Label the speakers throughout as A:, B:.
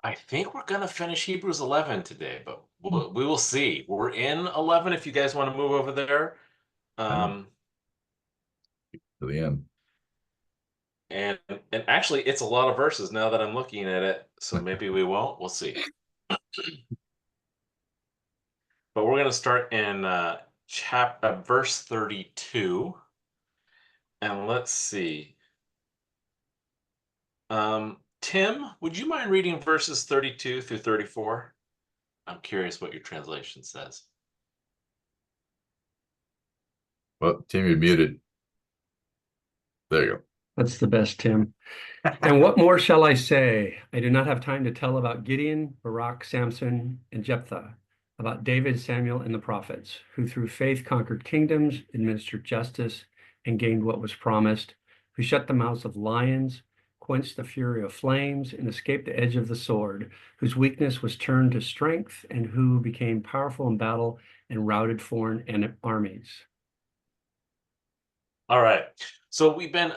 A: I think we're gonna finish Hebrews 11 today, but we will see. We're in 11 if you guys want to move over there.
B: I'm
A: Um,
B: to the end.
A: and and actually it's a lot of verses now that I'm looking at it, so maybe we won't. We'll see. But we're gonna start in verse 32, and let's see. Tim, would you mind reading verses 32 through 34? I'm curious what your translation says.
B: Well, Tim, you're muted. There you go.
C: That's the best, Tim. And what more shall I say? I do not have time to tell about Gideon, Barak, Samson, and Jephthah, about David, Samuel, and the prophets, who through faith conquered kingdoms, administered justice, and gained what was promised, who shut the mouths of lions, quenched the fury of flames, and escaped the edge of the sword, whose weakness was turned to strength, and who became powerful in battle and routed foreign armies.
A: All right. So we've been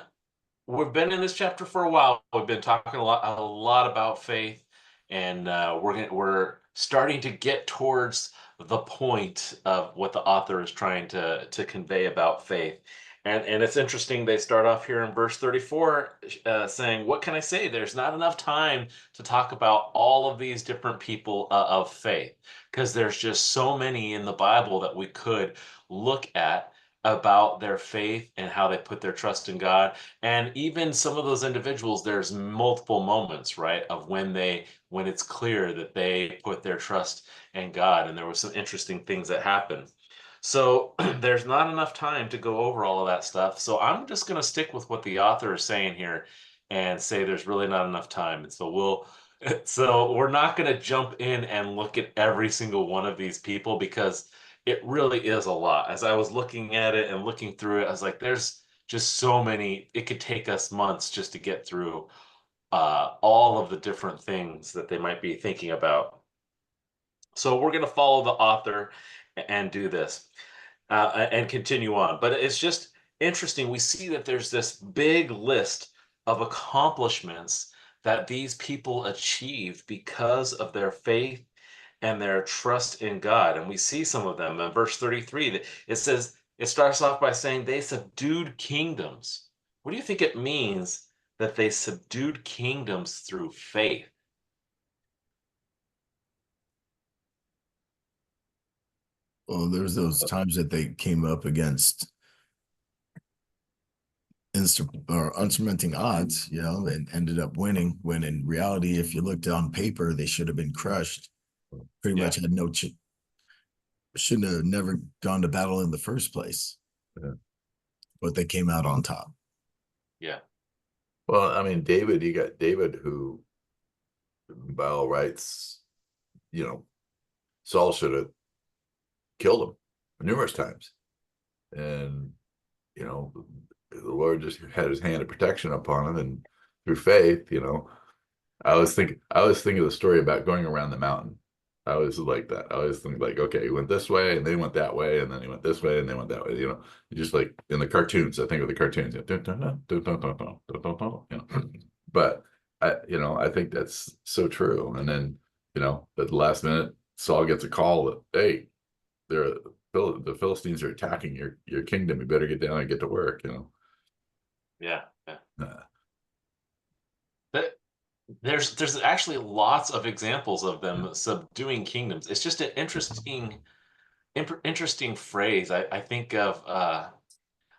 A: in this chapter for a while. We've been talking a lot about faith, and we're starting to get towards the point of what the author is trying to convey about faith. And it's interesting. They start off here in verse 34, saying, "What can I say? There's not enough time to talk about all of these different people of faith, because there's just so many in the Bible that we could look at." About their faith and how they put their trust in God. And even some of those individuals, there's multiple moments, right, of when it's clear that they put their trust in God. And there were some interesting things that happened. So there's not enough time to go over all of that stuff. So I'm just going to stick with what the author is saying here and say there's really not enough time. And so we're not going to jump in and look at every single one of these people because it really is a lot. As I was looking at it and looking through it, I was like, there's just so many. It could take us months just to get through all of the different things that they might be thinking about. So we're going to follow the author and do this and continue on. But it's just interesting. We see that there's this big list of accomplishments that these people achieved because of their faith and their trust in God. And we see some of them in verse 33 that it says, it starts off by saying they subdued kingdoms. What do you think it means that they subdued kingdoms through faith?
D: Well, there's those times that they came up against unsurmounting odds, and ended up winning. When in reality, if you looked on paper, they should have been crushed. Pretty much had shouldn't have never gone to battle in the first place.
B: Yeah.
D: But they came out on top.
A: Yeah.
B: Well, I mean, David, you got David who, by all rights, Saul should have killed him numerous times. And, the Lord just had his hand of protection upon him, and through faith, I was thinking of the story about going around the mountain. I was like that. I was thinking like, okay, he went this way and they went that way, and then he went this way and they went that way. Just like in the cartoons. I think of the cartoons. But I think that's so true. And then, at the last minute, Saul gets a call that, hey, the Philistines are attacking your kingdom. You better get down and get to work.
A: Yeah. There's actually lots of examples of them subduing kingdoms. It's just an interesting phrase. I think of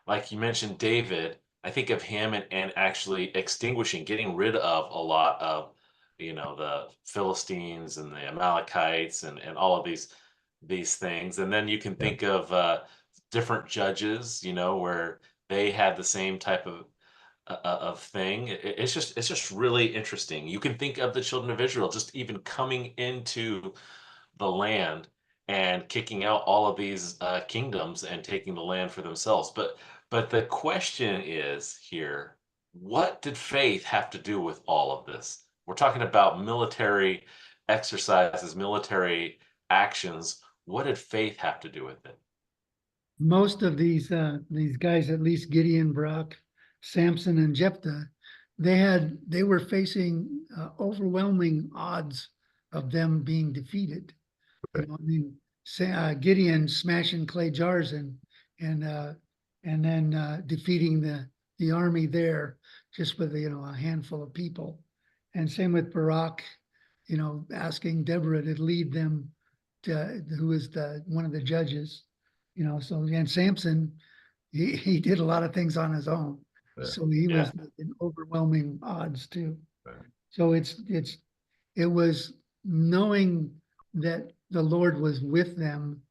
A: like you mentioned David. I think of him and actually extinguishing, getting rid of a lot of the Philistines and the Amalekites and all of these things. And then you can think of different judges, where they had the same type of thing. It's just really interesting. You can think of the children of Israel just even coming into the land and kicking out all of these kingdoms and taking the land for themselves. But the question is here, what did faith have to do with all of this? We're talking about military exercises, military actions. What did faith have to do with it?
E: Most of these guys, at least Gideon, Barak, Samson, and Jephthah, they were facing overwhelming odds of them being defeated. You know, I mean, Gideon smashing clay jars and then defeating the army there just with a handful of people, and same with Barak, asking Deborah to lead them to who is one of the judges, so and Samson, he did a lot of things on his own.
B: Yeah.
E: So he
A: Yeah.
E: was in overwhelming odds too.
B: Right.
E: So it was knowing that the Lord was with them,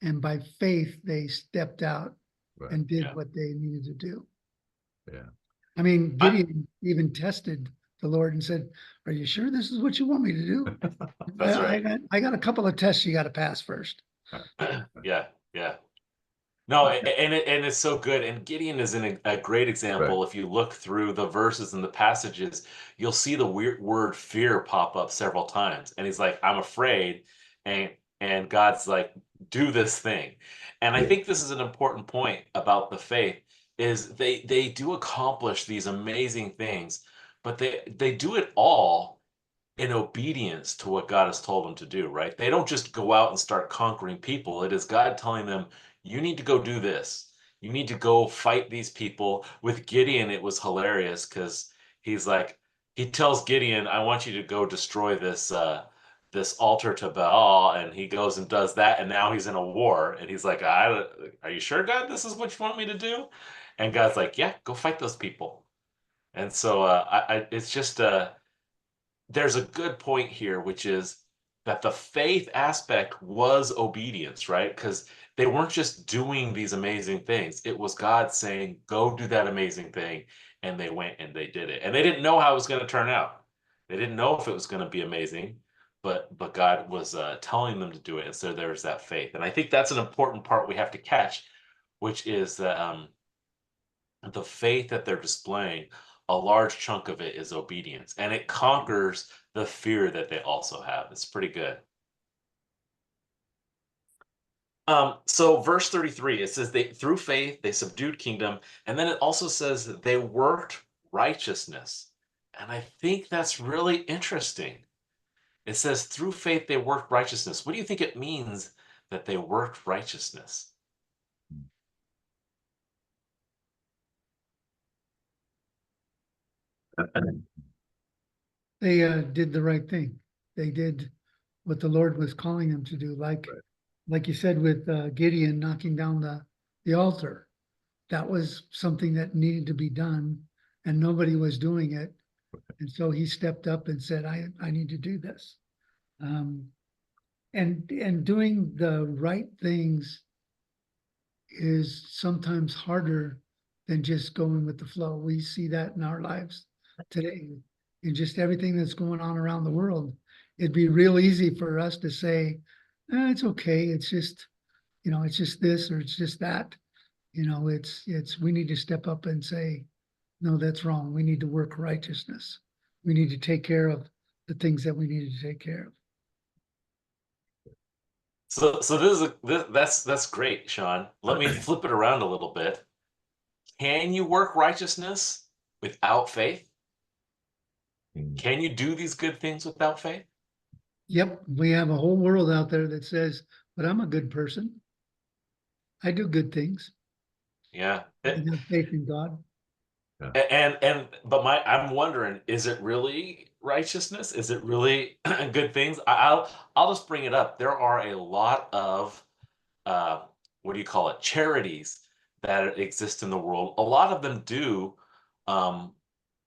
E: and by faith they stepped out
B: Right.
E: and did
A: Yeah.
E: what they needed to do.
B: Yeah.
E: I mean, Gideon even tested the Lord and said, "Are you sure this is what you want me to do?
A: That's right.
E: I got a couple of tests you got to pass first."
A: Yeah, yeah. No, and it's so good. And Gideon is a great example. If you look through the verses and the passages, you'll see the weird word fear pop up several times. And he's like, I'm afraid. And God's like, do this thing. And I think this is an important point about the faith is they do accomplish these amazing things, but they do it all in obedience to what God has told them to do, right? They don't just go out and start conquering people. It is God telling them, you need to go do this. You need to go fight these people. With Gideon, it was hilarious because he's like, he tells Gideon, I want you to go destroy this altar to Baal, and he goes and does that, and now he's in a war, and he's like, are you sure, God, this is what you want me to do? And God's like, yeah, go fight those people. And so it's just there's a good point here, which is that the faith aspect was obedience, right? Because they weren't just doing these amazing things. It was God saying, go do that amazing thing. And they went and they did it. And they didn't know how it was going to turn out. They didn't know if it was going to be amazing, but God was telling them to do it. And so there's that faith. And I think that's an important part we have to catch, which is that the faith that they're displaying, a large chunk of it is obedience, and it conquers the fear that they also have. It's pretty good. So verse 33, it says they through faith they subdued kingdom, and then it also says that they worked righteousness. And I think that's really interesting. It says through faith they worked righteousness. What do you think it means that they worked righteousness?
E: They did the right thing. They did what the Lord was calling them to do. Like you said with Gideon knocking down the altar, that was something that needed to be done, and nobody was doing it. And so he stepped up and said, I need to do this. And doing the right things is sometimes harder than just going with the flow. We see that in our lives today, in just everything that's going on around the world. It'd be real easy for us to say, it's okay. It's just, it's just this or it's just that. We need to step up and say, no, that's wrong. We need to work righteousness. We need to take care of the things that we need to take care of.
A: So that's great, Sean. Let me flip it around a little bit. Can you work righteousness without faith? Can you do these good things without faith?
E: Yep, we have a whole world out there that says, but I'm a good person. I do good things.
A: Yeah.
E: I have faith in God.
A: But I'm wondering, is it really righteousness? Is it really good things? I'll just bring it up. There are a lot of what do you call it? Charities that exist in the world. A lot of them do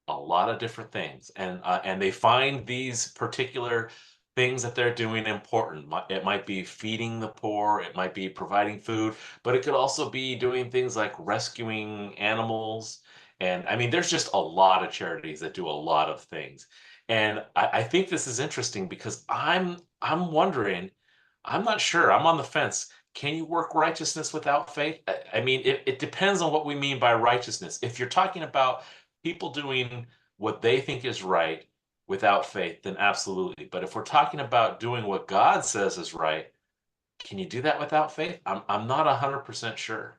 A: a lot of different things, and they find these particular things that they're doing important. It might be feeding the poor, it might be providing food, but it could also be doing things like rescuing animals. And I mean, there's just a lot of charities that do a lot of things. And I think this is interesting because I'm wondering, I'm not sure, I'm on the fence. Can you work righteousness without faith? I mean, it depends on what we mean by righteousness. If you're talking about people doing what they think is right without faith, then absolutely. But if we're talking about doing what God says is right, can you do that without faith? I'm not 100% sure.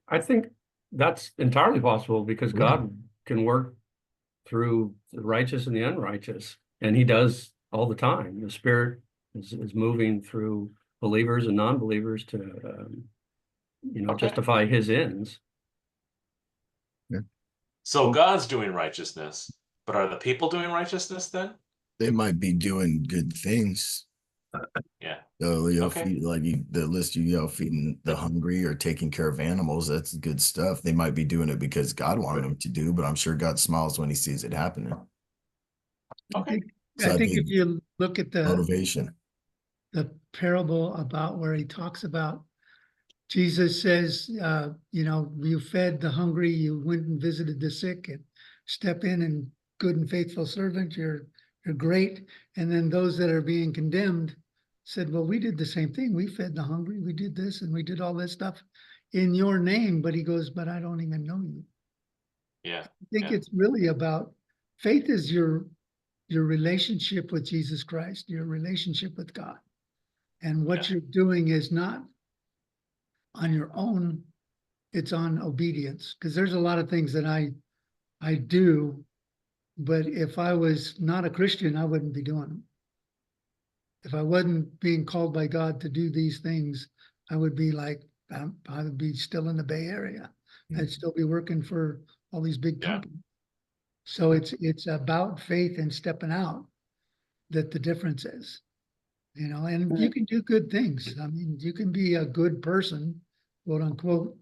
C: I think that's entirely possible because
B: Yeah.
C: God can work through the righteous and the unrighteous, and he does all the time. The Spirit is moving through believers and non-believers to,
A: Okay.
C: justify his ends.
A: So God's doing righteousness, but are the people doing righteousness then?
D: They might be doing good things.
A: Yeah.
D: So,
A: Okay.
D: the list feeding the hungry or taking care of animals, that's good stuff. They might be doing it because God wanted them to do, but I'm sure God smiles when he sees it happening.
A: Okay.
D: So
E: I
D: I
E: think if
D: think
E: you look at
D: motivation.
E: the parable about where he talks about, Jesus says, you fed the hungry, you went and visited the sick, and step in and good and faithful servant, you're great. And then those that are being condemned said, well, we did the same thing. We fed the hungry, we did this, and we did all this stuff in your name. But he goes, but I don't even know you.
A: Yeah.
E: I think
A: Yeah.
E: it's really about faith is your relationship with Jesus Christ, your relationship with God. And what
A: Yeah.
E: you're doing is not on your own, it's on obedience. Because there's a lot of things that I do, but if I was not a Christian, I wouldn't be doing them. If I wasn't being called by God to do these things, I would be like, I would be still in the Bay Area. I'd still be working for all these big
A: Yeah.
E: companies. So it's about faith and stepping out that the difference is, and you can do good things. I mean, you can be a good person, quote unquote,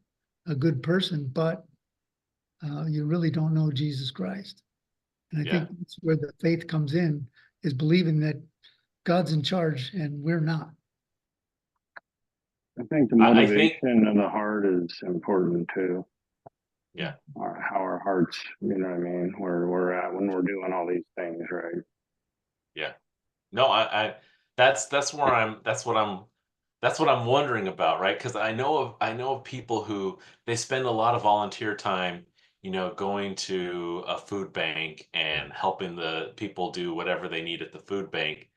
E: a good person, but you really don't know Jesus Christ. And I
A: Yeah.
E: think that's where the faith comes in, is believing that God's in charge and we're not.
F: I think the
A: I think-
F: motivation of the heart is important too.
A: Yeah.
F: How our hearts, what I mean, where we're at when we're doing all these things, right?
A: Yeah. No, that's what I'm wondering about, right? Because I know of people who they spend a lot of volunteer time, going to a food bank and helping the people do whatever they need at the food bank.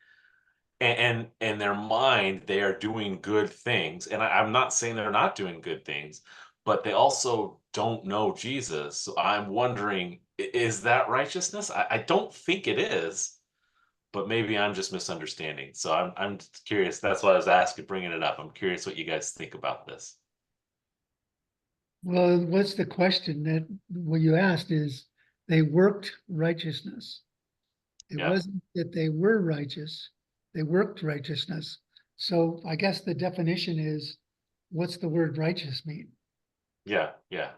A: And in their mind, they are doing good things. And I'm not saying they're not doing good things, but they also don't know Jesus. So I'm wondering, is that righteousness? I don't think it is, but maybe I'm just misunderstanding. So I'm just curious. That's why I was asking, bringing it up. I'm curious what you guys think about this.
E: Well, what's the question that what you asked is they worked righteousness. It
A: Yeah.
E: wasn't that they were righteous, they worked righteousness. So I guess the definition is, what's the word righteous mean?
A: Yeah, yeah.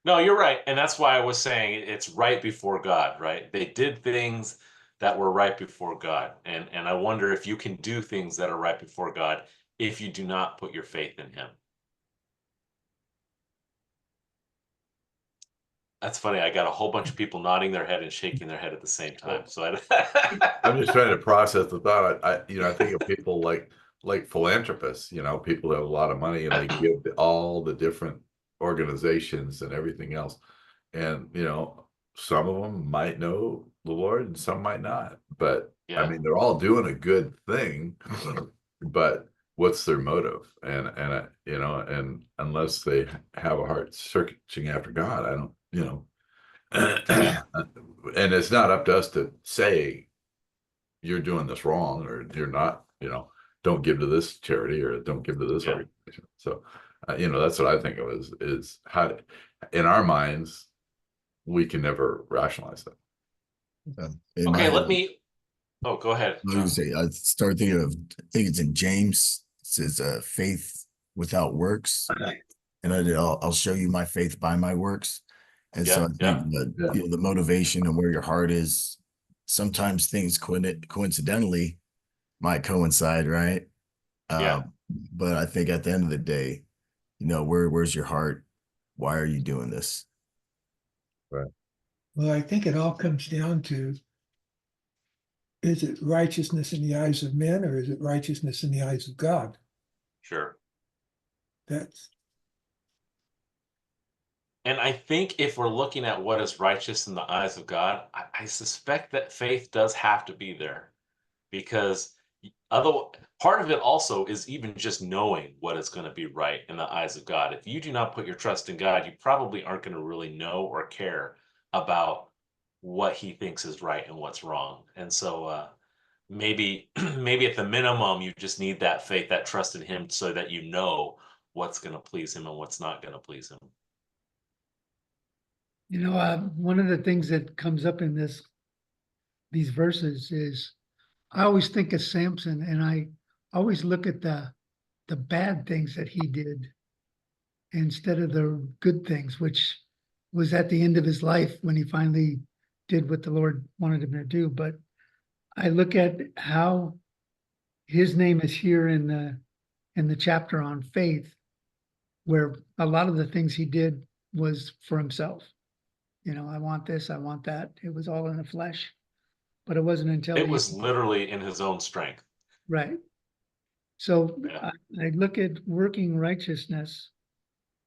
A: No, you're right. And that's why I was saying it's right before God, right? They did things that were right before God. And I wonder if you can do things that are right before God if you do not put your faith in him. That's funny. I got a whole bunch of people nodding their head and shaking their head at the same time. So
B: I'm just trying to process the thought. I think of people like philanthropists, people who have a lot of money and they give to all the different organizations and everything else. And, some of them might know the Lord and some might not. But I
A: Yeah.
B: mean, they're all doing a good thing, but what's their motive? And unless they have a heart searching after God, I don't, and it's not up to us to say you're doing this wrong or you're not, don't give to this charity or don't give to this
A: Yeah.
B: organization. So, that's what I think of is how in our minds, we can never rationalize that.
A: Okay, oh, go ahead.
D: I start thinking of, I think it's in James, it says faith without works. And I'll show you my faith by my works. And so I think that, the motivation and where your heart is, sometimes things coincidentally might coincide, right?
A: Yeah.
D: But I think at the end of the day, where's your heart? Why are you doing this?
B: Right.
G: Well, I think it all comes down to, is it righteousness in the eyes of men or is it righteousness in the eyes of God?
A: Sure.
G: And
A: I think if we're looking at what is righteous in the eyes of God, I suspect that faith does have to be there because Although part of it also is even just knowing what is going to be right in the eyes of God. If you do not put your trust in God, you probably aren't going to really know or care about what he thinks is right and what's wrong. And so maybe maybe at the minimum you just need that faith, that trust in him, so that you know what's going to please him and what's not going to please him.
E: One of the things that comes up in these verses is I always think of Samson, and I always look at the bad things that he did instead of the good things, which was at the end of his life when he finally did what the Lord wanted him to do. But I look at how his name is here in the chapter on faith, where a lot of the things he did was for himself. I want this, I want that. It was all in the flesh. But it wasn't until
A: It was literally in his own strength.
E: right. So
A: Yeah.
E: I look at working righteousness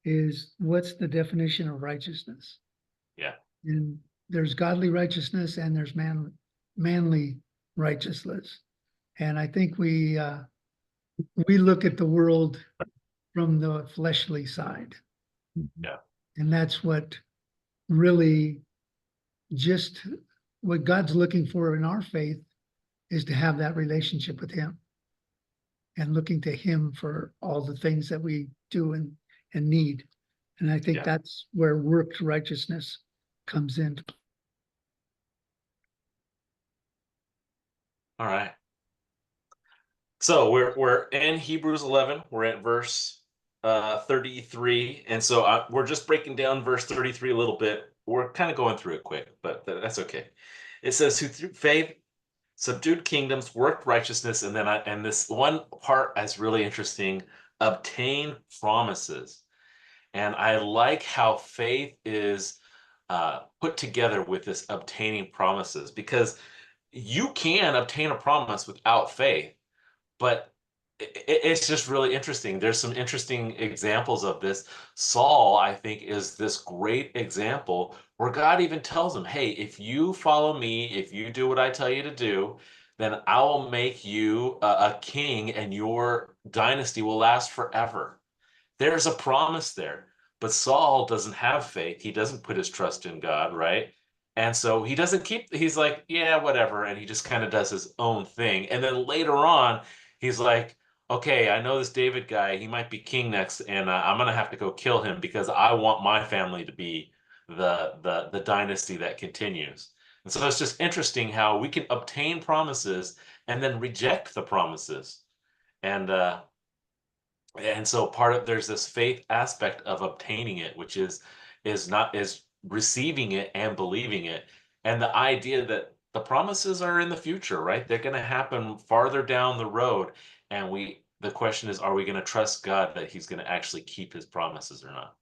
E: is what's the definition of righteousness?
A: Yeah.
E: And there's godly righteousness and there's manly righteousness. And I think we look at the world from the fleshly side.
A: Yeah.
E: And that's what really just what God's looking for in our faith is to have that relationship with him and looking to him for all the things that we do and need. And I think
A: Yeah.
E: that's where worked righteousness comes in.
A: All right. So we're in Hebrews 11. We're at verse 33, and so we're just breaking down verse 33 a little bit. We're kind of going through it quick, but that's okay. It says, "Who through faith subdued kingdoms, worked righteousness," and then and this one part is really interesting: obtain promises. And I like how faith is put together with this obtaining promises, because you can obtain a promise without faith, but it's just really interesting. There's some interesting examples of this. Saul, I think, is this great example where God even tells him, hey, if you follow me, if you do what I tell you to do, then I will make you a king and your dynasty will last forever. There's a promise there. But Saul doesn't have faith. He doesn't put his trust in God, right? And so he doesn't he's like, yeah, whatever. And he just kind of does his own thing. And then later on, he's like, okay, I know this David guy, he might be king next, and I'm gonna have to go kill him because I want my family to be the dynasty that continues. And so it's just interesting how we can obtain promises and then reject the promises. And so there's this faith aspect of obtaining it, which is receiving it and believing it. And the idea that the promises are in the future, right? They're going to happen farther down the road. And the question is, are we going to trust God that he's going to actually keep his promises or not?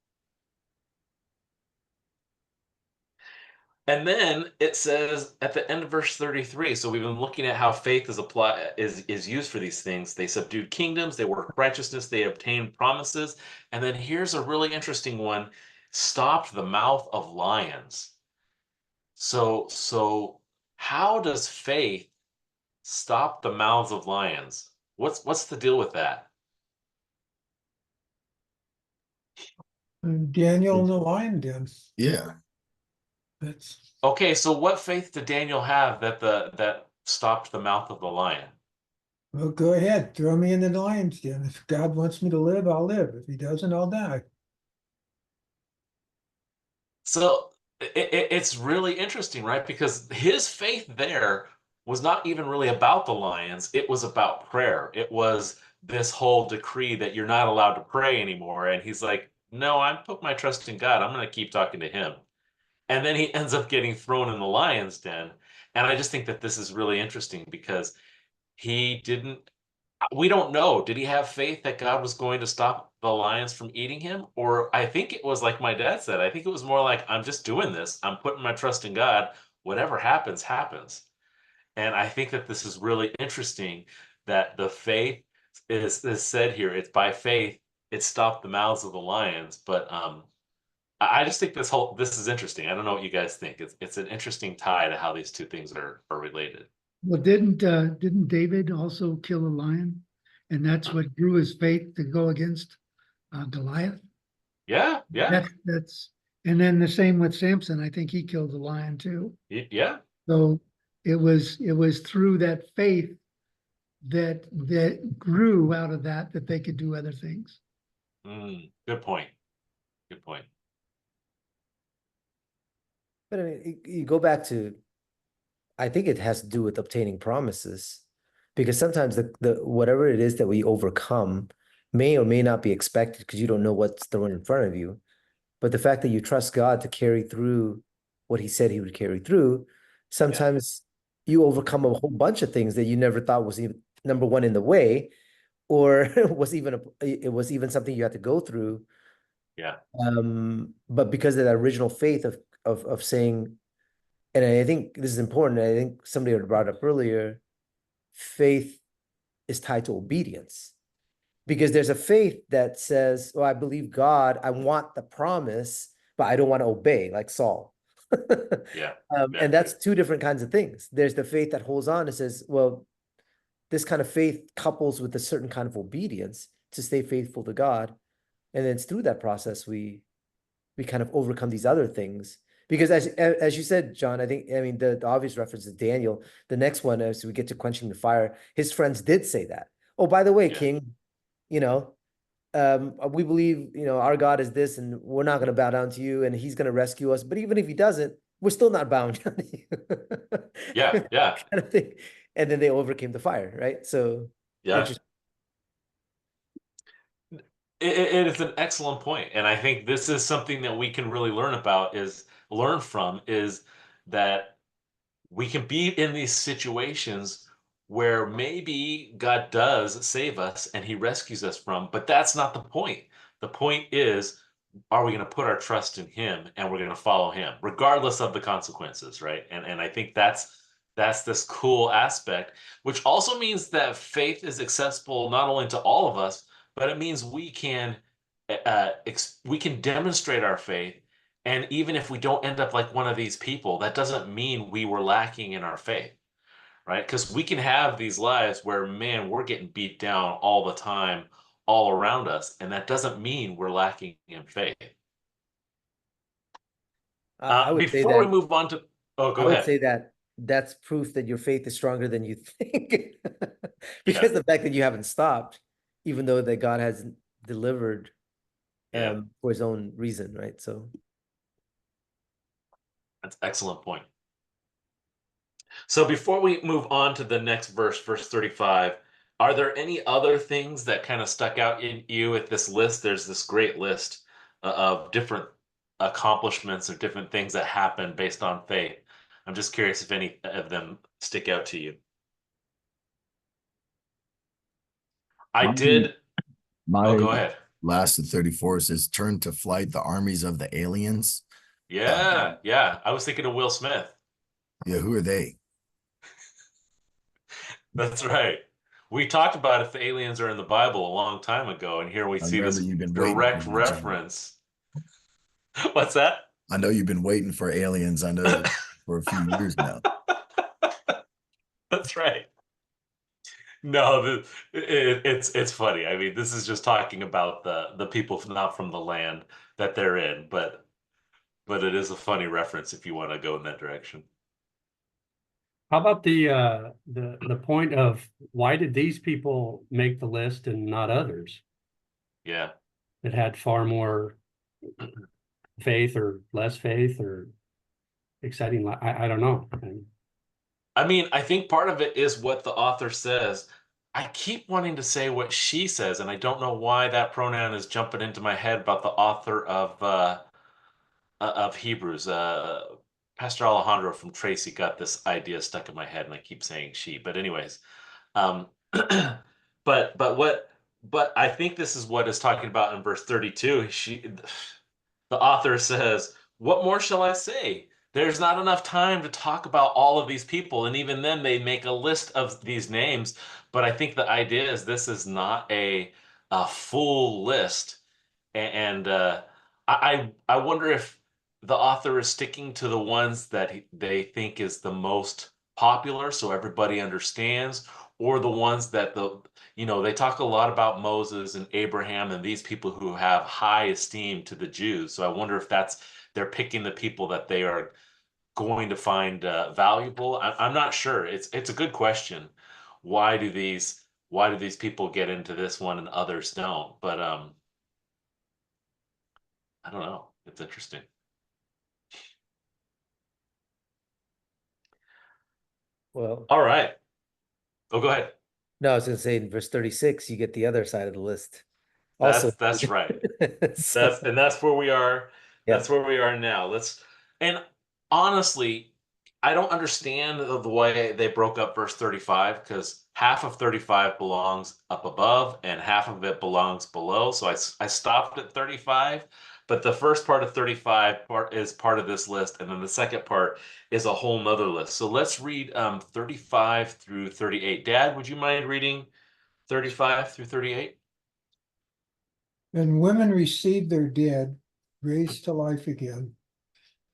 A: And then it says at the end of verse 33, so we've been looking at how faith is used for these things. They subdued kingdoms, they worked righteousness, they obtained promises. And then here's a really interesting one: stopped the mouth of lions. So how does faith stop the mouths of lions? What's the deal with that?
G: And Daniel and the lion den.
D: Yeah.
G: That's
A: Okay, so what faith did Daniel have that stopped the mouth of the lion?
G: well, go ahead, throw me in the lion's den. If God wants me to live, I'll live. If he doesn't, I'll die.
A: So it's really interesting, right? Because his faith there was not even really about the lions. It was about prayer. It was this whole decree that you're not allowed to pray anymore. And he's like, no, I'm putting my trust in God. I'm going to keep talking to him. And then he ends up getting thrown in the lion's den. And I just think that this is really interesting because we don't know. Did he have faith that God was going to stop the lions from eating him? Or I think it was like my dad said, I think it was more like, I'm just doing this. I'm putting my trust in God. Whatever happens, happens. And I think that this is really interesting that the faith is said here. It's by faith, it stopped the mouths of the lions. But I just think this is interesting. I don't know what you guys think. It's an interesting tie to how these two things are related.
E: Well, didn't David also kill a lion? And that's what grew his faith to go against Goliath?
A: Yeah, yeah,
E: That's, and then the same with Samson. I think he killed a lion too.
A: yeah.
E: So it was through that faith that grew out of that they could do other things.
A: Good point. Good point.
H: But I mean, you go back to, I think it has to do with obtaining promises, because sometimes the whatever it is that we overcome may or may not be expected because you don't know what's thrown in front of you. But the fact that you trust God to carry through what He said He would carry through, sometimes you overcome a whole bunch of things that you never thought was even number one in the way, or it was even something you had to go through.
A: Yeah.
H: But because of that original faith of saying, and I think this is important, I think somebody had brought up earlier, faith is tied to obedience. Because there's a faith that says, well, I believe God, I want the promise, but I don't want to obey, like Saul.
A: Yeah.
H: And that's two different kinds of things. There's the faith that holds on and says, well, this kind of faith couples with a certain kind of obedience to stay faithful to God. And then it's through that process we kind of overcome these other things. Because as you said, John, I mean, the obvious reference is Daniel. The next one, as we get to quenching the fire, his friends did say that. Oh, by the way,
A: Yeah.
H: King, we believe, our God is this, and we're not going to bow down to you, and He's going to rescue us. But even if He doesn't, we're still not bowing down to you.
A: Yeah, yeah,
H: Kind of thing. And then they overcame the fire, right? So
A: yeah.
H: interesting.
A: It is an excellent point, and I think this is something that we can really learn from is that we can be in these situations where maybe God does save us and He rescues us from, but that's not the point. The point is, are we going to put our trust in Him and we're going to follow Him, regardless of the consequences, right? And I think that's this cool aspect, which also means that faith is accessible not only to all of us, but it means we can demonstrate our faith. And even if we don't end up like one of these people, that doesn't mean we were lacking in our faith, right? Because we can have these lives where, man, we're getting beat down all the time, all around us, and that doesn't mean we're lacking in faith.
H: I would say
A: Before we
H: that
A: move on to, oh,
H: I
A: go
H: would
A: ahead.
H: say that that's proof that your faith is stronger than you think. Because the fact that you haven't stopped, even though that God has delivered
A: Yeah.
H: for His own reason, right? So
A: That's an excellent point. So before we move on to the next verse, verse 35, are there any other things that kind of stuck out in you at this list? There's this great list of different accomplishments or different things that happen based on faith. I'm just curious if any of them stick out to you. I
D: Mine-
A: did.
D: My
A: Oh, go ahead.
D: last of 34 says, turn to flight the armies of the aliens.
A: Yeah, yeah. I was thinking of Will Smith.
D: Yeah, who are they?
A: That's right. We talked about if the aliens are in the Bible a long time ago, and here we
D: I
A: see
D: remember
A: this
D: you've been waiting
A: direct
D: for that, John.
A: reference. What's that?
D: I know you've been waiting for aliens. I know for a few years now.
A: That's right. No, it's funny. I mean, this is just talking about the people not from the land that they're in, but it is a funny reference if you want to go in that direction.
C: How about the point of why did these people make the list and not others
A: Yeah.
C: that had far more faith or less faith or exciting? I don't know.
A: I mean, I think part of it is what the author says. I keep wanting to say what she says, and I don't know why that pronoun is jumping into my head about the author of Hebrews. Pastor Alejandro from Tracy got this idea stuck in my head, and I keep saying she. But anyways, um, but I think this is what is talking about in verse 32. The author says, "What more shall I say? There's not enough time to talk about all of these people." And even then, they make a list of these names. But I think the idea is this is not a full list, and I wonder if the author is sticking to the ones that they think is the most popular so everybody understands, or the ones that they talk a lot about Moses and Abraham and these people who have high esteem to the Jews. So I wonder if they're picking the people that they are going to find valuable. I'm not sure. It's a good question. Why do these people get into this one and others don't? But I don't know. It's interesting.
H: Well,
A: All right. Oh, go ahead.
H: no, I was gonna say in verse 36, you get the other side of the list. Also,
A: That's right.
H: So,
A: That's where we are.
H: Yeah.
A: That's where we are now. And honestly, I don't understand the way they broke up verse 35, because half of 35 belongs up above and half of it belongs below. So I stopped at 35, but the first part of 35 is part of this list, and then the second part is a whole nother list. So let's read 35 through 38. Dad, would you mind reading 35 through 38?
G: And women received their dead, raised to life again.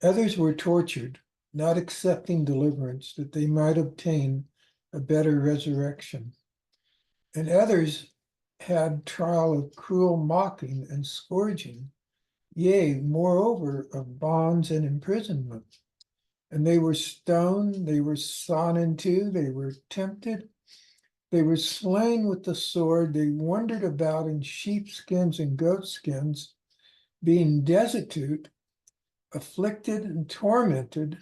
G: Others were tortured, not accepting deliverance, that they might obtain a better resurrection. And others had trial of cruel mocking and scourging, yea, moreover, of bonds and imprisonment. And they were stoned, they were sawn in two, they were tempted, they were slain with the sword, they wandered about in sheepskins and goatskins, being destitute, afflicted and tormented,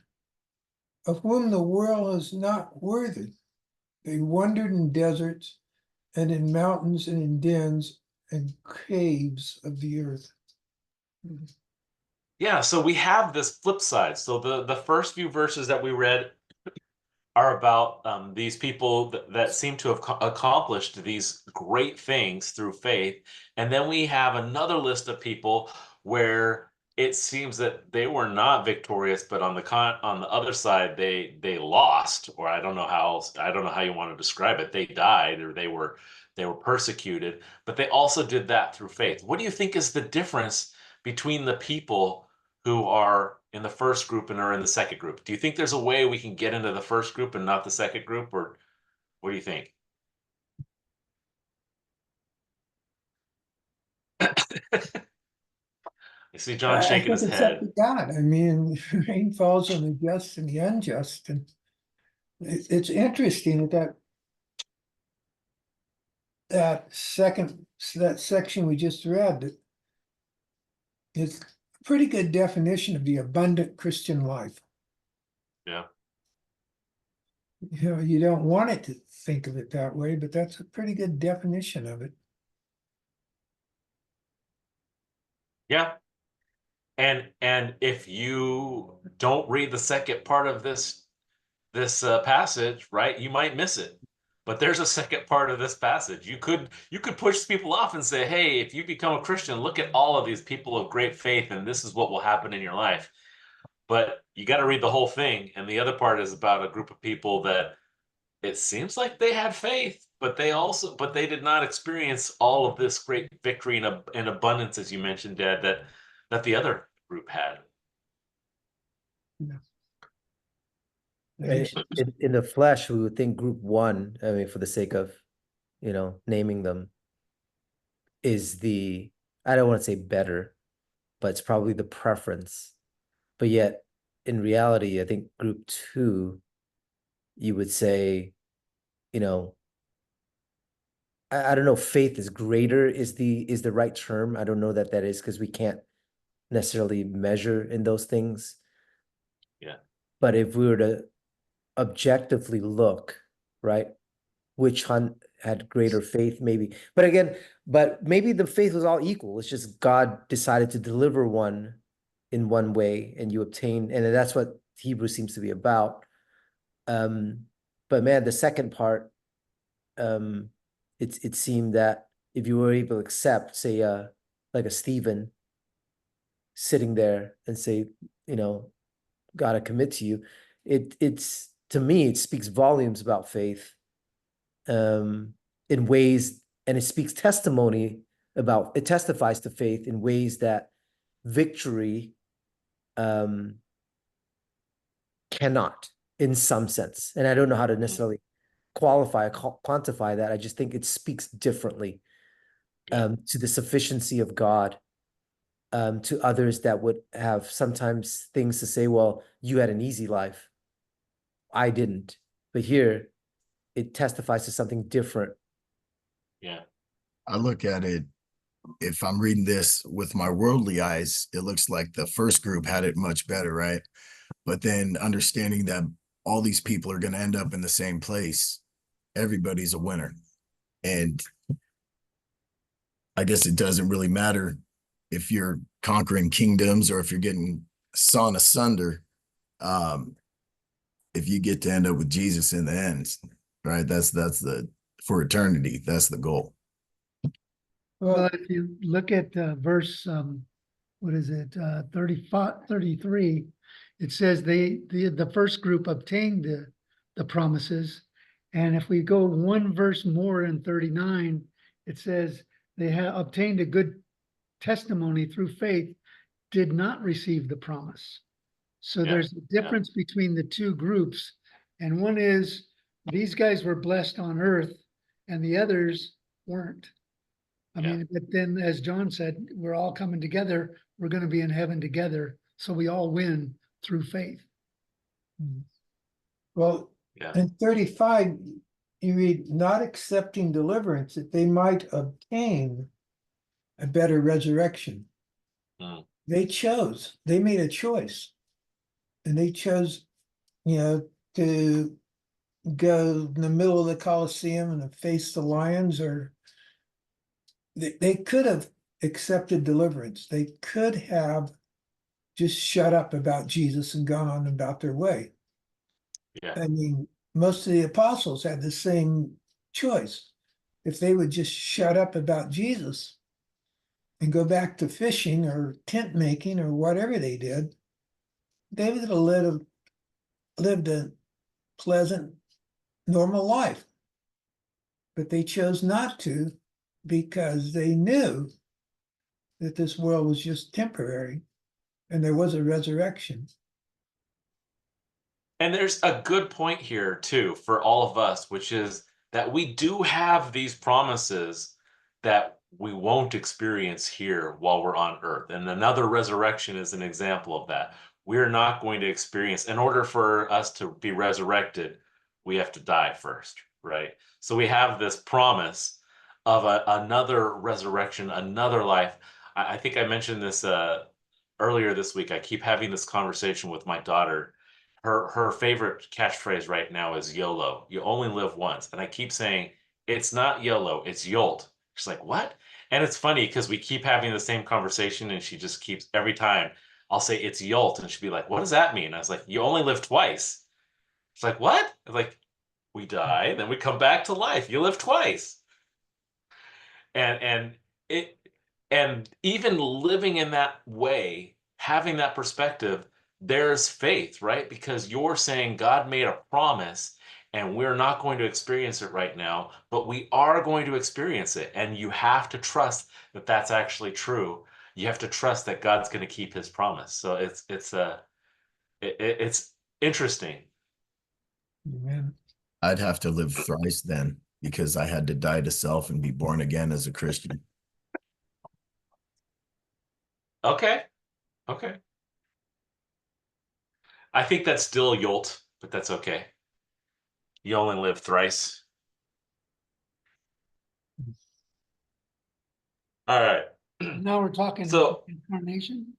G: of whom the world is not worthy. They wandered in deserts and in mountains and in dens and caves of the earth.
A: Yeah, so we have this flip side. So the first few verses that we read are about these people that seem to have accomplished these great things through faith. And then we have another list of people where it seems that they were not victorious, but on the other side, they lost, or I don't know how you want to describe it. They died, or they were persecuted, but they also did that through faith. What do you think is the difference between the people who are in the first group and are in the second group? Do you think there's a way we can get into the first group and not the second group, or what do you think? I see John
G: I
A: shaking
G: think
A: his
G: it's up to
A: head.
G: God. I mean, rain falls on the just and the unjust, and it's interesting that section we just read. It's a pretty good definition of the abundant Christian life.
A: Yeah.
G: You know, you don't want it to think of it that way, but that's a pretty good definition of it.
A: Yeah. And if you don't read the second part of this passage, right, you might miss it. But there's a second part of this passage. You could push people off and say, hey, if you become a Christian, look at all of these people of great faith, and this is what will happen in your life. But you got to read the whole thing. And the other part is about a group of people that it seems like they had faith, but they did not experience all of this great victory and abundance, as you mentioned, Dad, that the other group had.
H: in the flesh, we would think group one, I mean, for the sake of, naming them, is I don't want to say better, but it's probably the preference. But yet, in reality, I think group two, you would say, I don't know, faith is greater is the right term. I don't know that is, because we can't necessarily measure in those things.
A: Yeah.
H: But if we were to objectively look, right, which one had greater faith, maybe. But maybe the faith was all equal. It's just God decided to deliver one in one way, and you obtain, and that's what Hebrew seems to be about. But man, the second part, it seemed that if you were able to accept, say, like a Stephen sitting there and say, God, I commit to you, it's to me, it speaks volumes about faith, in ways, and it speaks testimony about, it testifies to faith in ways that victory cannot. in some sense. And I don't know how to necessarily quantify that. I just think it speaks differently to the sufficiency of God, to others that would have sometimes things to say, well, you had an easy life. I didn't. But here it testifies to something different.
A: Yeah.
D: I look at it, if I'm reading this with my worldly eyes, it looks like the first group had it much better, right? But then understanding that all these people are going to end up in the same place, everybody's a winner. And I guess it doesn't really matter if you're conquering kingdoms or if you're getting sawn asunder. If you get to end up with Jesus in the end, right? That's the, for eternity, that's the goal.
E: Well, if you look at verse, what is it, 35, 33, it says the first group obtained the promises. And if we go one verse more in 39, it says they have obtained a good testimony through faith, did not receive the promise. So
A: Yeah,
E: there's a difference between the two groups. And one is these guys were blessed on earth and the others weren't. I
A: Yeah.
E: mean, but then as John said, we're all coming together. We're going to be in heaven together. So we all win through faith.
G: Well,
A: Yeah.
G: in 35, you read, not accepting deliverance, that they might obtain a better resurrection.
A: Mm.
G: They chose, they made a choice. And they chose, to go in the middle of the Colosseum and face the lions, or they could have accepted deliverance. They could have just shut up about Jesus and gone on about their way.
A: Yeah.
G: I mean, most of the apostles had the same choice. If they would just shut up about Jesus and go back to fishing or tent making or whatever they did, they would have lived a pleasant, normal life. But they chose not to because they knew that this world was just temporary and there was a resurrection.
A: And there's a good point here too for all of us, which is that we do have these promises that we won't experience here while we're on earth. And another resurrection is an example of that. We're not going to experience, in order for us to be resurrected, we have to die first, right? So we have this promise of another resurrection, another life. I think I mentioned this earlier this week. I keep having this conversation with my daughter. Her favorite catchphrase right now is YOLO. You only live once. And I keep saying, it's not YOLO, it's YOLT. She's like, what? And it's funny because we keep having the same conversation and she just keeps, every time I'll say it's YOLT and she'll be like, what does that mean? I was like, you only live twice. It's like, what? I was like, we die, then we come back to life. You live twice. And it, and even living in that way, having that perspective, there's faith, right? Because you're saying God made a promise and we're not going to experience it right now, but we are going to experience it. And you have to trust that that's actually true. You have to trust that God's going to keep his promise. So it's interesting.
G: Amen.
D: I'd have to live thrice then, because I had to die to self and be born again as a Christian.
A: Okay. Okay. I think that's still Yolt, but that's okay. You only live thrice. All right.
E: Now we're talking
A: So-
E: incarnation.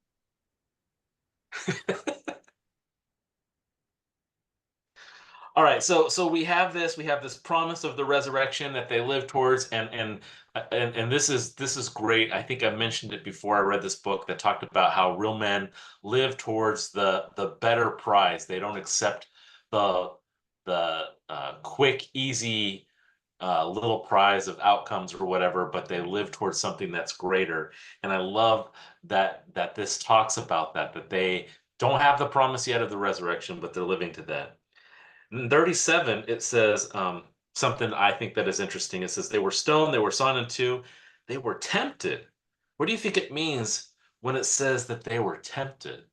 A: All right, so we have this promise of the resurrection that they live towards, and this is great. I think I mentioned it before I read this book that talked about how real men live towards the better prize. They don't accept the quick, easy little prize of outcomes or whatever, but they live towards something that's greater. And I love that this talks about that they don't have the promise yet of the resurrection, but they're living to that. In 37, it says something I think that is interesting. It says they were stoned, they were sawn in two, they were tempted. What do you think it means when it says that they were tempted?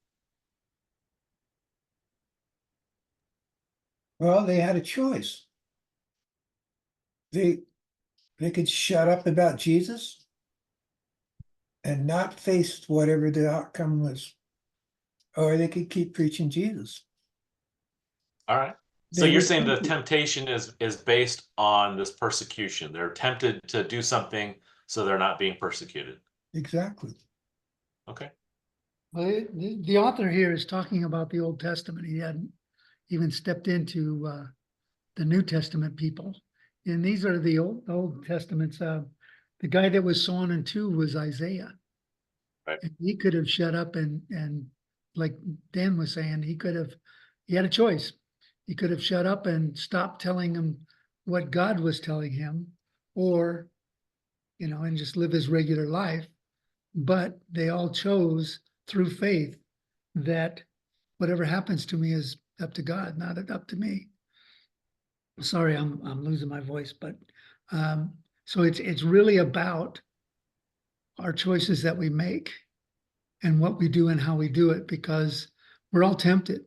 G: Well, they had a choice. They could shut up about Jesus and not face whatever the outcome was, or they could keep preaching Jesus.
A: All right. So
G: They
A: you're
G: were
A: saying the
G: tempted.
A: temptation is based on this persecution. They're tempted to do something so they're not being persecuted.
G: Exactly.
A: Okay.
E: Well, the author here is talking about the Old Testament. He hadn't even stepped into the New Testament people. And these are the Old Testaments. The guy that was sawn in two was Isaiah.
A: Right.
E: And he could have shut up and like Dan was saying, he had a choice. He could have shut up and stopped telling him what God was telling him, or, and just live his regular life. But they all chose through faith that whatever happens to me is up to God, not up to me. Sorry, I'm losing my voice, but so it's really about our choices that we make and what we do and how we do it, because we're all tempted.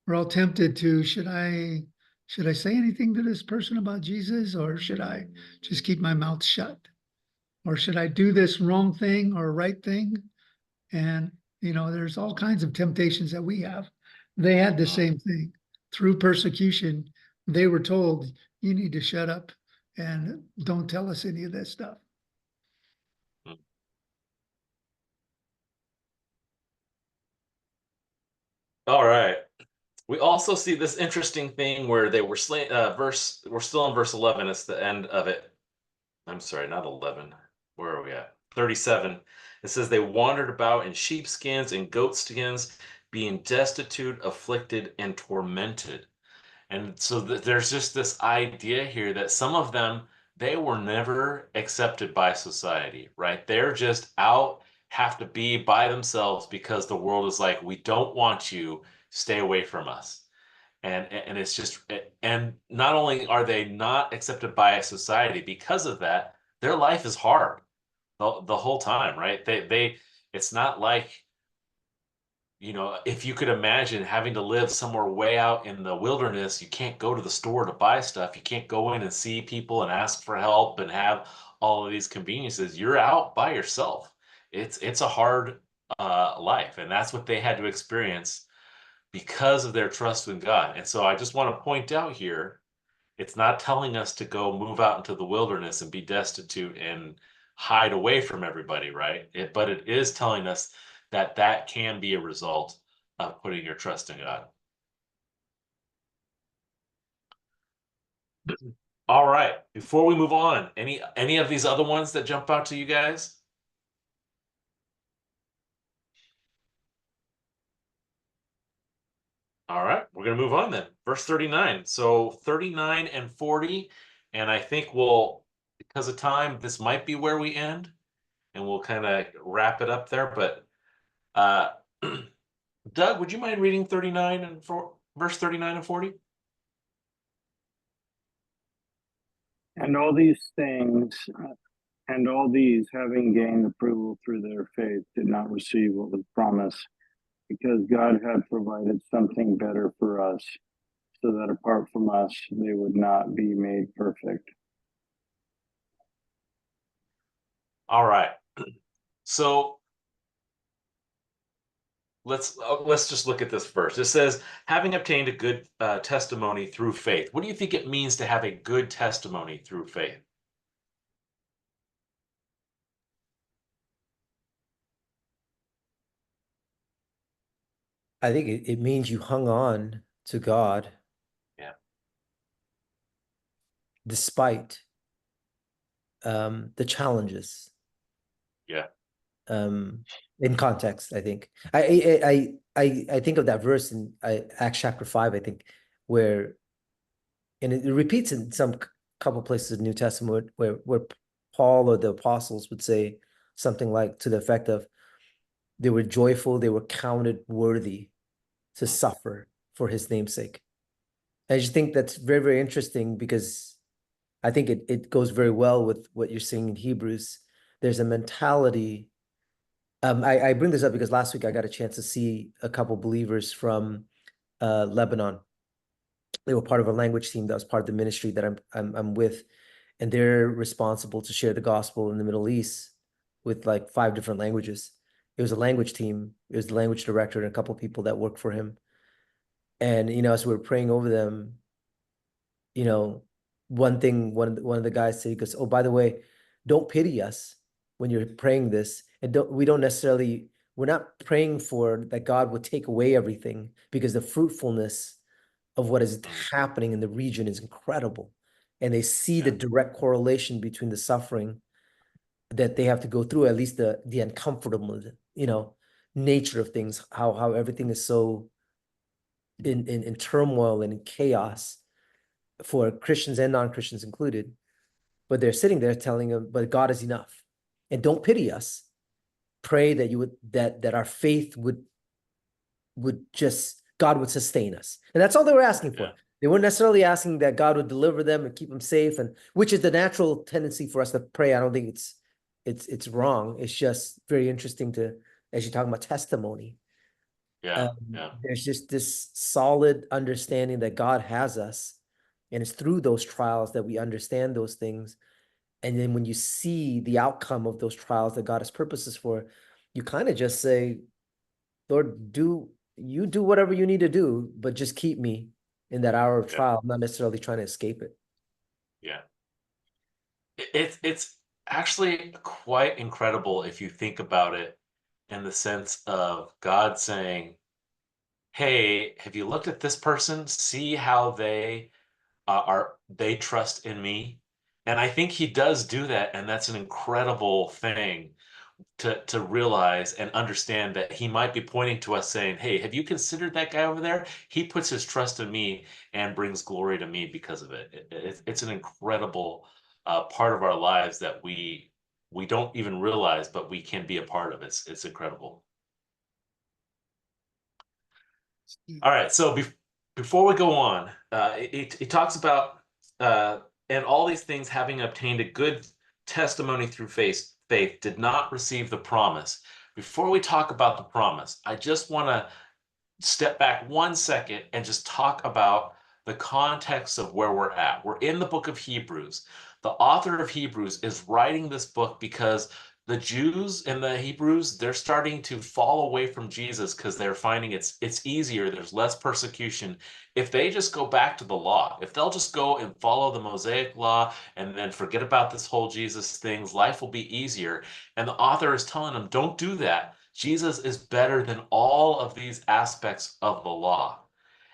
E: We're all tempted to, should I say anything to this person about Jesus, or should I just keep my mouth shut? Or should I do this wrong thing or right thing? And there's all kinds of temptations that we have. They had the same thing. Through persecution, they were told, you need to shut up and don't tell us any of this stuff.
A: All right. We also see this interesting thing where they were slain. We're still in verse 11. It's the end of it. I'm sorry, not 11. Where are we at? 37. It says they wandered about in sheepskins and goat skins, being destitute, afflicted, and tormented. And so there's just this idea here that some of them, they were never accepted by society, right? They're just out, have to be by themselves because the world is like, we don't want you, stay away from us. And it's just, and not only are they not accepted by a society because of that, their life is hard the whole time, right? It's not like, if you could imagine having to live somewhere way out in the wilderness, you can't go to the store to buy stuff. You can't go in and see people and ask for help and have all of these conveniences. You're out by yourself. It's a hard life, and that's what they had to experience because of their trust in God. And so I just want to point out here, it's not telling us to go move out into the wilderness and be destitute and hide away from everybody, right? But it is telling us that that can be a result of putting your trust in God. All right, before we move on, any of these other ones that jump out to you guys? All right, we're going to move on then. Verse 39. So 39 and 40, and I think because of time, this might be where we end, and we'll kind of wrap it up there. But Doug, would you mind reading 39 and verse 39 and 40?
F: And all these things, and all these, having gained approval through their faith, did not receive what was promised, because God had provided something better for us, so that apart from us, they would not be made perfect.
A: All right. So let's just look at this first. It says, having obtained a good testimony through faith. What do you think it means to have a good testimony through faith?
H: I think it means you hung on to God.
A: Yeah.
H: Despite the challenges.
A: Yeah.
H: In context, I think. I think of that verse in Acts chapter 5, I think, where, and it repeats in some couple places in the New Testament where Paul or the apostles would say something like to the effect of, they were joyful, they were counted worthy to suffer for his name's sake. I just think that's very, very interesting, because I think it goes very well with what you're seeing in Hebrews. There's a mentality. I bring this up because last week I got a chance to see a couple believers from Lebanon. They were part of a language team that was part of the ministry that I'm with, and they're responsible to share the gospel in the Middle East with like 5 different languages. It was a language team. It was the language director and a couple people that worked for him. And as we were praying over them, one of the guys said, he goes, "Oh, by the way, don't pity us when you're praying this, and we're not praying for that God would take away everything, because the fruitfulness of what is happening in the region is incredible, and they see the direct correlation between the suffering that they have to go through, at least the uncomfortable, nature of things, how everything is so in turmoil and in chaos for Christians and non-Christians included. But they're sitting there telling them, but God is enough. And don't pity us. Pray that our faith would just, God would sustain us." And that's all they were asking for.
A: Yeah.
H: They weren't necessarily asking that God would deliver them and keep them safe, and which is the natural tendency for us to pray. I don't think it's wrong. It's just very interesting as you're talking about testimony.
A: Yeah.
H: There's just this solid understanding that God has us, and it's through those trials that we understand those things. And then when you see the outcome of those trials that God has purposes for, you kind of just say, "Lord, do whatever you need to do, but just keep me in that hour of trial." I'm not necessarily trying to escape it.
A: Yeah. It's actually quite incredible if you think about it, in the sense of God saying, "Hey, have you looked at this person? See how they trust in me?" And I think he does do that, and that's an incredible thing to realize and understand, that he might be pointing to us saying, "Hey, have you considered that guy over there? He puts his trust in me and brings glory to me because of it." It's an incredible part of our lives that we don't even realize, but we can be a part of. It's incredible. All right, so before we go on, it talks about and all these things, having obtained a good testimony through faith, did not receive the promise. Before we talk about the promise, I just want to step back 1 second and just talk about the context of where we're at. We're in the book of Hebrews. The author of Hebrews is writing this book because the Jews and the Hebrews, they're starting to fall away from Jesus because they're finding it's easier, there's less persecution if they just go back to the law. If they'll just go and follow the Mosaic law and then forget about this whole Jesus thing, life will be easier. And the author is telling them, don't do that. Jesus is better than all of these aspects of the law.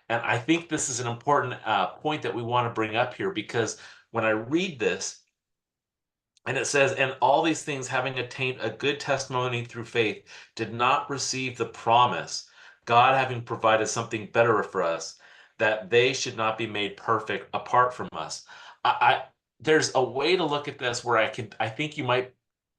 A: And I think this is an important point that we want to bring up here, because when I read this, and it says, "And all these things, having attained a good testimony through faith, did not receive the promise, God having provided something better for us, that they should not be made perfect apart from us." There's a way to look at this where I think you might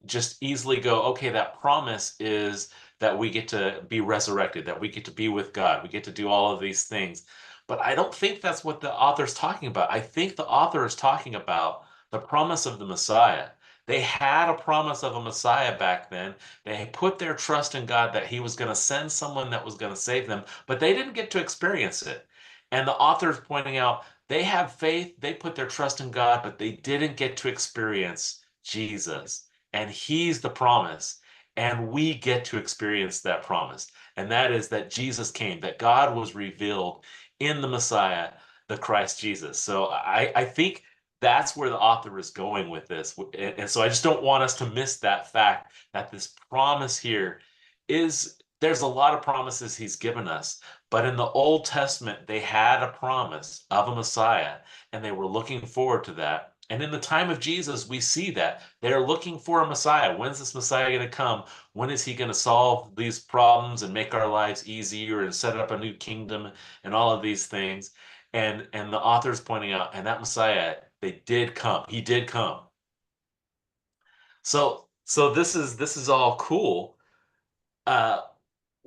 A: just easily go, okay, that promise is that we get to be resurrected, that we get to be with God, we get to do all of these things. But I don't think that's what the author's talking about. I think the author is talking about the promise of the Messiah. They had a promise of a Messiah back then. They put their trust in God that he was going to send someone that was going to save them, but they didn't get to experience it. And the author is pointing out they have faith, they put their trust in God, but they didn't get to experience Jesus. And he's the promise. And we get to experience that promise. And that is that Jesus came, that God was revealed in the Messiah, the Christ Jesus. So I think that's where the author is going with this. And so I just don't want us to miss that fact that this promise here there's a lot of promises he's given us, but in the Old Testament, they had a promise of a Messiah, and they were looking forward to that. And in the time of Jesus, we see that they're looking for a Messiah. When's this Messiah going to come? When is he going to solve these problems and make our lives easier and set up a new kingdom and all of these things? And the author's pointing out, and that Messiah, they did come. He did come. So this is all cool.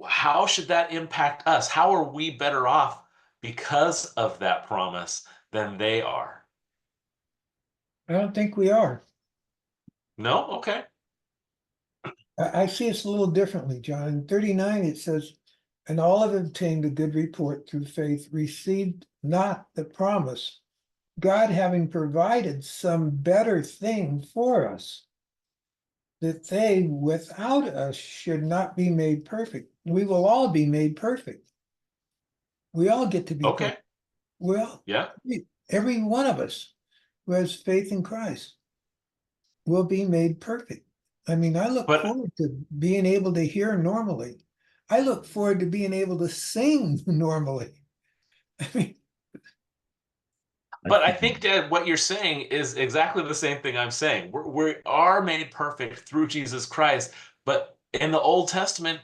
A: How should that impact us? How are we better off because of that promise than they are?
G: I don't think we are.
A: No? Okay.
G: I see this a little differently, John. In 39, it says, and all have obtained a good report through faith, received not the promise, God having provided some better thing for us, that they without us should not be made perfect. We will all be made perfect. We all get to be
A: Okay.
G: perfect. Well,
A: Yeah.
G: every one of us who has faith in Christ will be made perfect. I mean, I look
A: But-
G: forward to being able to hear normally. I look forward to being able to sing normally. I mean,
A: But I think that what you're saying is exactly the same thing I'm saying. We are made perfect through Jesus Christ, but in the Old Testament,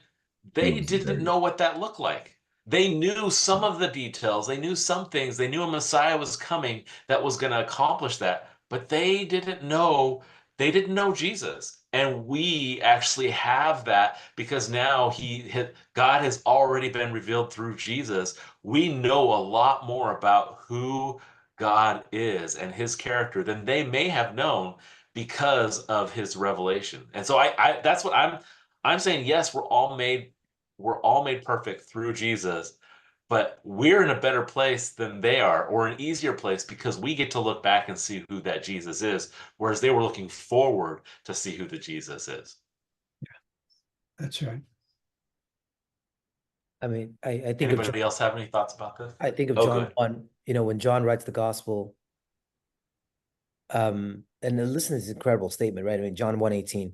A: they
B: was
A: didn't
B: very-
A: know what that looked like. They knew some of the details. They knew some things. They knew a Messiah was coming that was going to accomplish that, but they didn't know. They didn't know Jesus. And we actually have that because now God has already been revealed through Jesus. We know a lot more about who God is and his character than they may have known because of his revelation. And so I that's what I'm saying. Yes, we're all made perfect through Jesus, but we're in a better place than they are, or an easier place because we get to look back and see who that Jesus is, whereas they were looking forward to see who the Jesus is.
G: that's right.
H: I mean, I think of
A: Anybody else have any thoughts about this?
H: I think of
A: Oh,
H: John
A: good.
H: 1, when John writes the gospel, and then listen to this incredible statement, right? I mean, John 1:18,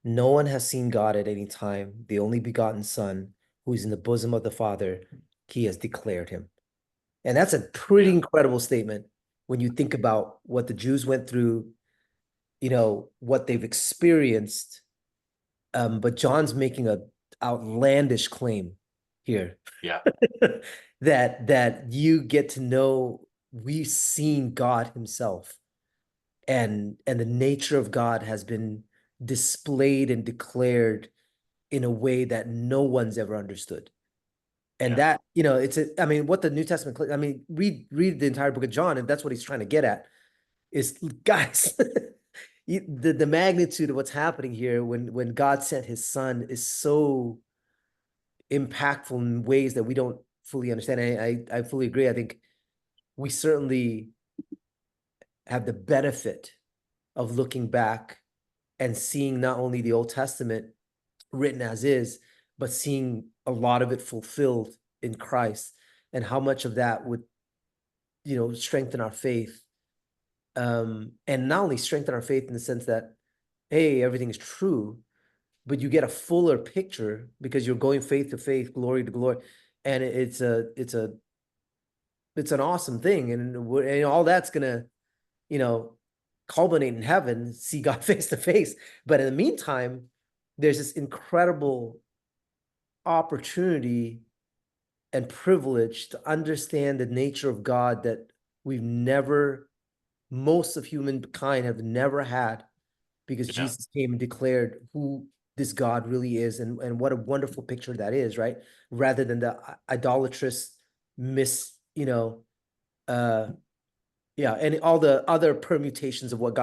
H: no one has seen God at any time, the only begotten Son, who is in the bosom of the Father, he has declared him. And that's a pretty incredible statement when you think about what the Jews went through, what they've experienced. But John's making a outlandish claim here.
A: Yeah.
H: that you get to know we've seen God himself, and the nature of God has been displayed and declared in a way that no one's ever understood. And
A: Yeah.
H: that, I mean, what the New Testament, I mean, read the entire book of John, and that's what he's trying to get at is, guys, the magnitude of what's happening here when God sent his son is so impactful in ways that we don't fully understand. I fully agree. I think we certainly have the benefit of looking back and seeing not only the Old Testament written as is, but seeing a lot of it fulfilled in Christ, and how much of that would, strengthen our faith. And not only strengthen our faith in the sense that, hey, everything is true, but you get a fuller picture because you're going faith to faith, glory to glory. And it's an awesome thing. And all that's gonna, culminate in heaven, see God face to face. But in the meantime, there's this incredible opportunity and privilege to understand the nature of God that most of humankind have never had, because
A: Yeah.
H: Jesus came and declared who this God really is, and what a wonderful picture that is, right? Rather than the idolatrous and all the other permutations of what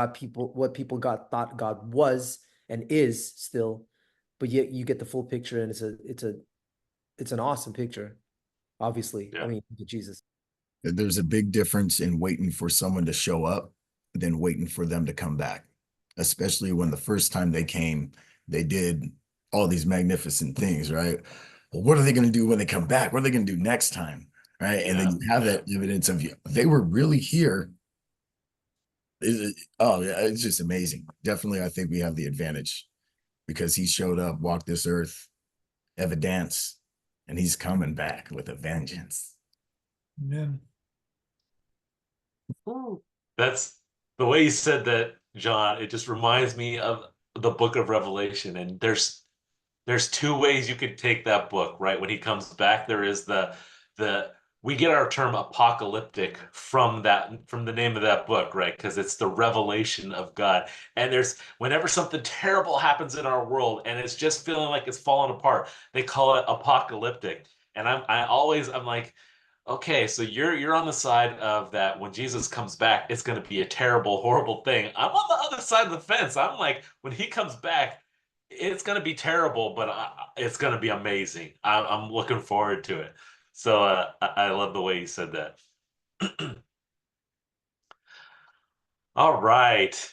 H: people thought God was and is still, but yet you get the full picture, and it's an awesome picture, obviously.
A: Yeah.
H: I mean, Jesus.
D: There's a big difference in waiting for someone to show up than waiting for them to come back, especially when the first time they came, they did all these magnificent things, right? Well, what are they going to do when they come back? What are they going to do next time? Right. And then you have that evidence of they were really here. Oh, yeah, it's just amazing. Definitely, I think we have the advantage because he showed up, walked this earth, evidence, and he's coming back with a vengeance.
G: Amen.
A: That's the way you said that, John. It just reminds me of the book of Revelation. And there's two ways you could take that book, right? When he comes back, there is we get our term apocalyptic from the name of that book, right? Because it's the revelation of God. And whenever something terrible happens in our world and it's just feeling like it's falling apart, they call it apocalyptic. And I'm like, okay, so you're on the side of that when Jesus comes back, it's going to be a terrible, horrible thing. I'm on the other side of the fence. I'm like, when he comes back, it's going to be terrible, but it's going to be amazing. I'm looking forward to it. So I love the way you said that. All right.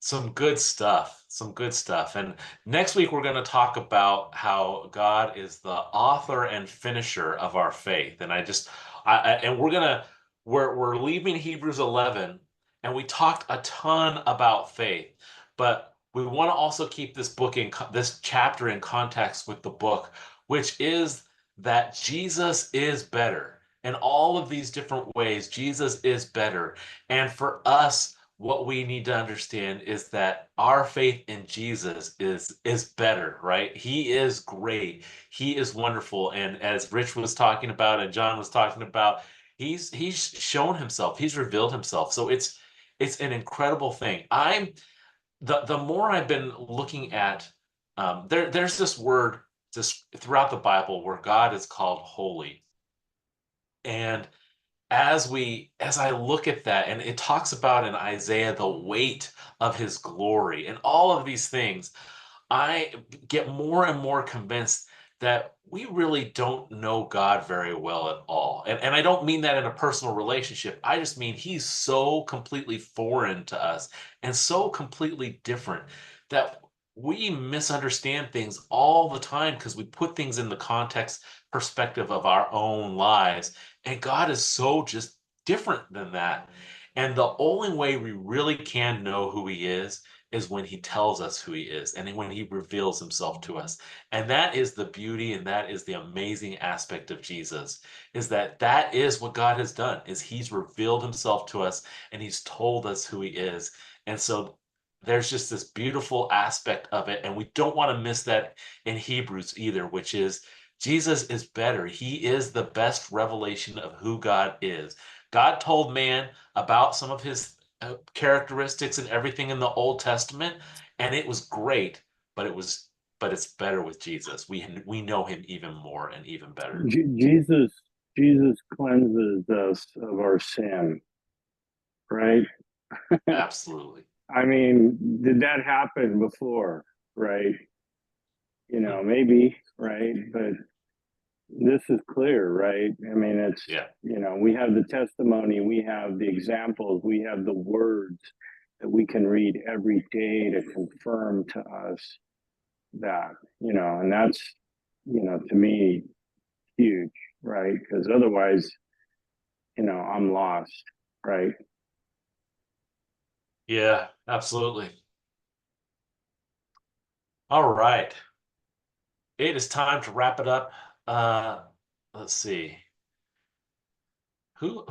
A: Some good stuff. Some good stuff. And next week, we're going to talk about how God is the author and finisher of our faith. And and we're leaving Hebrews 11, and we talked a ton about faith, but we want to also keep this chapter in context with the book, which is that Jesus is better. In all of these different ways, Jesus is better. And for us, what we need to understand is that our faith in Jesus is better, right? He is great. He is wonderful. And as Rich was talking about and John was talking about, he's shown himself. He's revealed himself. So it's an incredible thing. The more I've been looking at there's this word just throughout the Bible where God is called holy. And as I look at that, and it talks about in Isaiah the weight of his glory and all of these things, I get more and more convinced that we really don't know God very well at all. And I don't mean that in a personal relationship. I just mean he's so completely foreign to us and so completely different that we misunderstand things all the time because we put things in the context perspective of our own lives. And God is so just different than that. And the only way we really can know who he is when he tells us who he is and when he reveals himself to us. And that is the beauty and that is the amazing aspect of Jesus, is that is what God has done, is he's revealed himself to us and he's told us who he is. And so there's just this beautiful aspect of it. And we don't want to miss that in Hebrews either, which is Jesus is better. He is the best revelation of who God is. God told man about some of his characteristics and everything in the Old Testament, and it was great, but it's better with Jesus. We know him even more and even better.
F: Jesus cleanses us of our sin, right?
A: Absolutely.
F: I mean, did that happen before, right? Maybe, right? But this is clear, right? I mean, it's, we have the testimony, we have the examples, we have the words that we can read every day to confirm to us that, and that's, to me, huge, right? Because otherwise, I'm lost, right?
A: Yeah, absolutely. All right. It is time to wrap it up. Let's see. Who